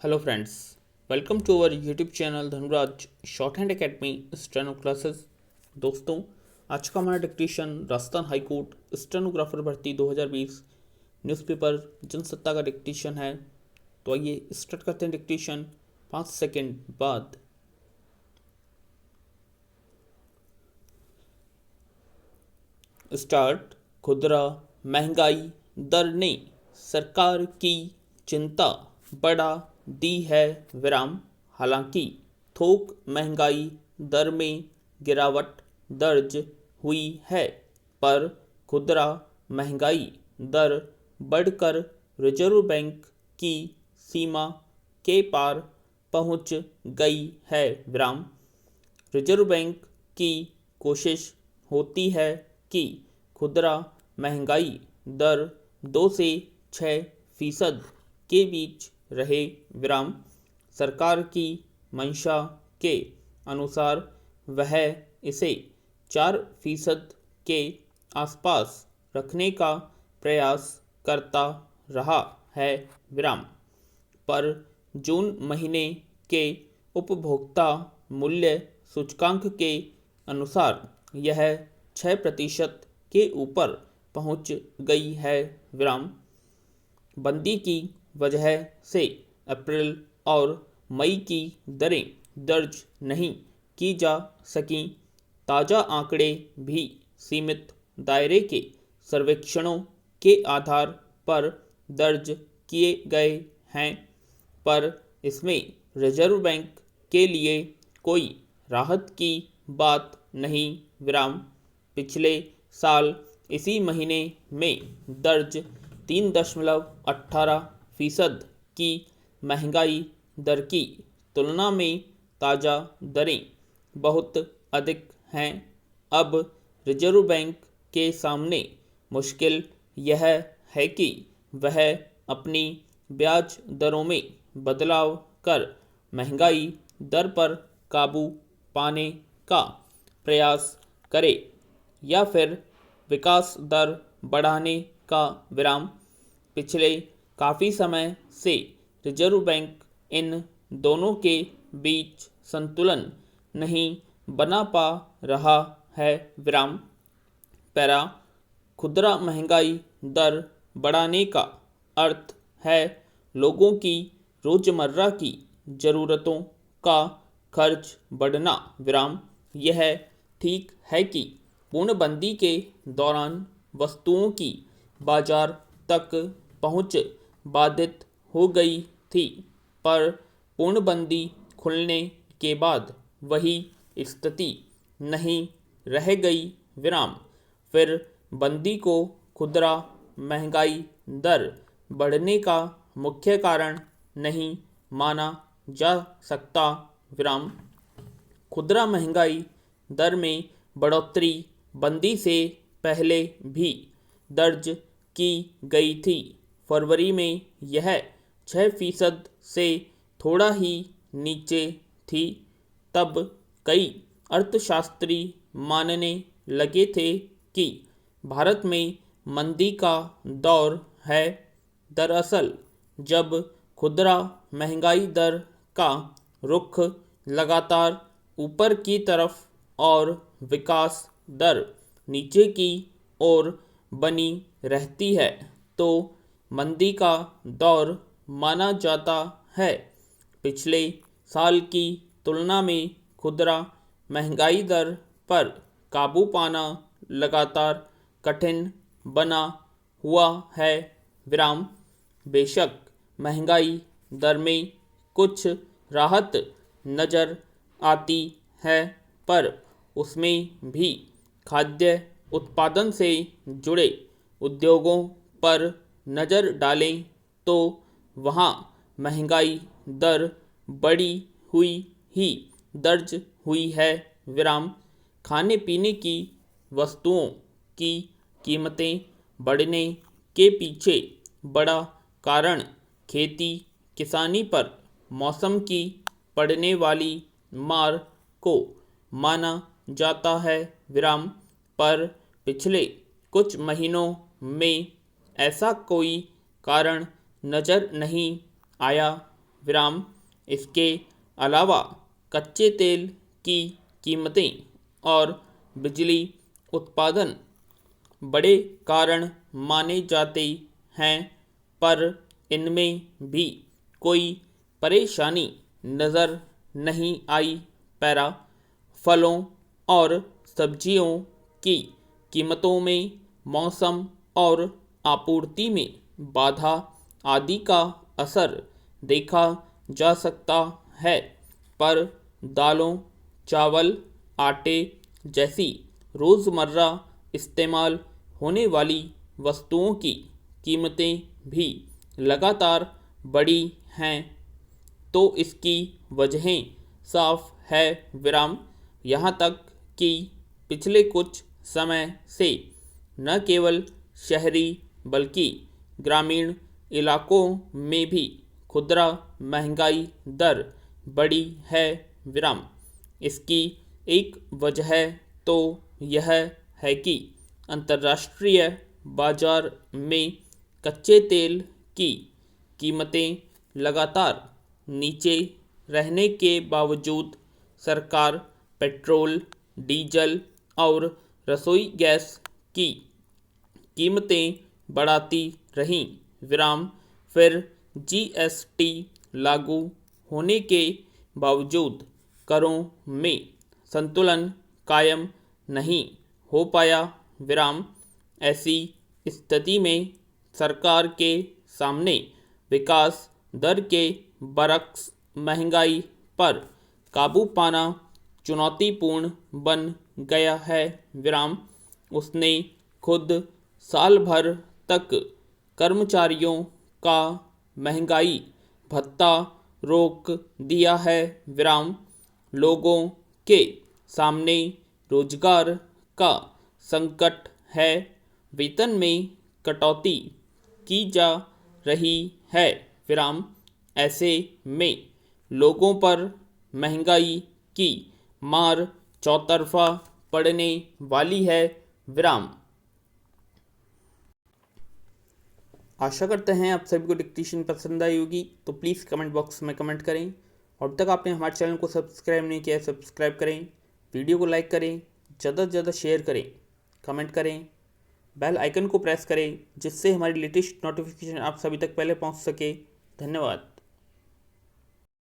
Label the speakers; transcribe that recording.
Speaker 1: Hello friends, welcome to our YouTube channel Dhanuraj shorthand academy steno classes. दोस्तों, आज का हमारा dictation Rajasthan high court stenographer भर्ती 2020 newspaper Jansatta का डिक्टेशन है। तो आइए स्टार्ट करते हैं डिक्टेशन 5 सेकंड बाद। स्टार्ट। खुदरा महंगाई दर ने सरकार की चिंता बढ़ा दी है विराम। हालांकि थोक महंगाई दर में गिरावट दर्ज हुई है, पर खुदरा महंगाई दर बढ़कर रिजर्व बैंक की सीमा के पार पहुंच गई है विराम। रिजर्व बैंक की कोशिश होती है कि खुदरा महंगाई दर 2 से 6% के बीच रहे विराम। सरकार की मंशा के अनुसार वह इसे 4% के आसपास रखने का प्रयास करता रहा है विराम। पर जून महीने के उपभोक्ता मूल्य सूचकांक के अनुसार यह 6% के ऊपर पहुंच गई है विराम। बंदी की वजह से अप्रैल और मई की दरें दर्ज नहीं की जा सकीं। ताज़ा आंकड़े भी सीमित दायरे के सर्वेक्षणों के आधार पर दर्ज किए गए हैं, पर इसमें रिजर्व बैंक के लिए कोई राहत की बात नहीं विराम। पिछले साल इसी महीने में दर्ज 3.18% की महंगाई दर की तुलना में ताज़ा दरें बहुत अधिक हैं। अब रिजर्व बैंक के सामने मुश्किल यह है कि वह अपनी ब्याज दरों में बदलाव कर महंगाई दर पर काबू पाने का प्रयास करे या फिर विकास दर बढ़ाने का विराम। पिछले काफ़ी समय से रिजर्व बैंक इन दोनों के बीच संतुलन नहीं बना पा रहा है विराम। पैरा। खुदरा महंगाई दर बढ़ाने का अर्थ है लोगों की रोज़मर्रा की ज़रूरतों का खर्च बढ़ना विराम। यह ठीक है कि पूर्णबंदी के दौरान वस्तुओं की बाजार तक पहुंच बाधित हो गई थी, पर पूर्णबंदी खुलने के बाद वही स्थिति नहीं रह गई विराम। फिर बंदी को खुदरा महंगाई दर बढ़ने का मुख्य कारण नहीं माना जा सकता विराम। खुदरा महंगाई दर में बढ़ोतरी बंदी से पहले भी दर्ज की गई थी। फरवरी में यह 6% से थोड़ा ही नीचे थी। तब कई अर्थशास्त्री मानने लगे थे कि भारत में मंदी का दौर है। दरअसल जब खुदरा महंगाई दर का रुख लगातार ऊपर की तरफ और विकास दर नीचे की ओर बनी रहती है, तो मंदी का दौर माना जाता है। पिछले साल की तुलना में खुदरा महंगाई दर पर काबू पाना लगातार कठिन बना हुआ है विराम। बेशक महंगाई दर में कुछ राहत नज़र आती है, पर उसमें भी खाद्य उत्पादन से जुड़े उद्योगों पर नज़र डालें तो वहाँ महंगाई दर बढ़ी हुई ही दर्ज हुई है विराम। खाने पीने की वस्तुओं की कीमतें बढ़ने के पीछे बड़ा कारण खेती किसानी पर मौसम की पड़ने वाली मार को माना जाता है विराम। पर पिछले कुछ महीनों में ऐसा कोई कारण नज़र नहीं आया विराम। इसके अलावा कच्चे तेल की कीमतें और बिजली उत्पादन बड़े कारण माने जाते हैं, पर इनमें भी कोई परेशानी नज़र नहीं आई। पैरा। फलों और सब्जियों की कीमतों में मौसम और आपूर्ति में बाधा आदि का असर देखा जा सकता है, पर दालों, चावल, आटे जैसी रोज़मर्रा इस्तेमाल होने वाली वस्तुओं की कीमतें भी लगातार बढ़ी हैं, तो इसकी वजहें साफ है। विराम। यहाँ तक कि पिछले कुछ समय से न केवल शहरी बल्कि ग्रामीण इलाकों में भी खुदरा महंगाई दर बढ़ी है। विराम। इसकी एक वजह तो यह है कि अंतर्राष्ट्रीय बाजार में कच्चे तेल की कीमतें लगातार नीचे रहने के बावजूद सरकार पेट्रोल, डीजल और रसोई गैस की कीमतें बढ़ाती रहीं। विराम। फिर जीएसटी लागू होने के बावजूद करों में संतुलन कायम नहीं हो पाया। विराम। ऐसी स्थिति में सरकार के सामने विकास दर के बरक्स महंगाई पर काबू पाना चुनौतीपूर्ण बन गया है। विराम। उसने खुद साल भर तक कर्मचारियों का महंगाई भत्ता रोक दिया है। विराम। लोगों के सामने रोजगार का संकट है, वेतन में कटौती की जा रही है। विराम। ऐसे में लोगों पर महंगाई की मार चौतरफा पड़ने वाली है। विराम। आशा करते हैं आप सभी को डिक्टेशन पसंद आई होगी, तो प्लीज़ कमेंट बॉक्स में कमेंट करें। और अब तक आपने हमारे चैनल को सब्सक्राइब नहीं किया है, सब्सक्राइब करें, वीडियो को लाइक करें, ज़्यादा से ज़्यादा शेयर करें, कमेंट करें, बेल आइकन को प्रेस करें, जिससे हमारी लेटेस्ट नोटिफिकेशन आप सभी तक पहले पहुंच सके। धन्यवाद।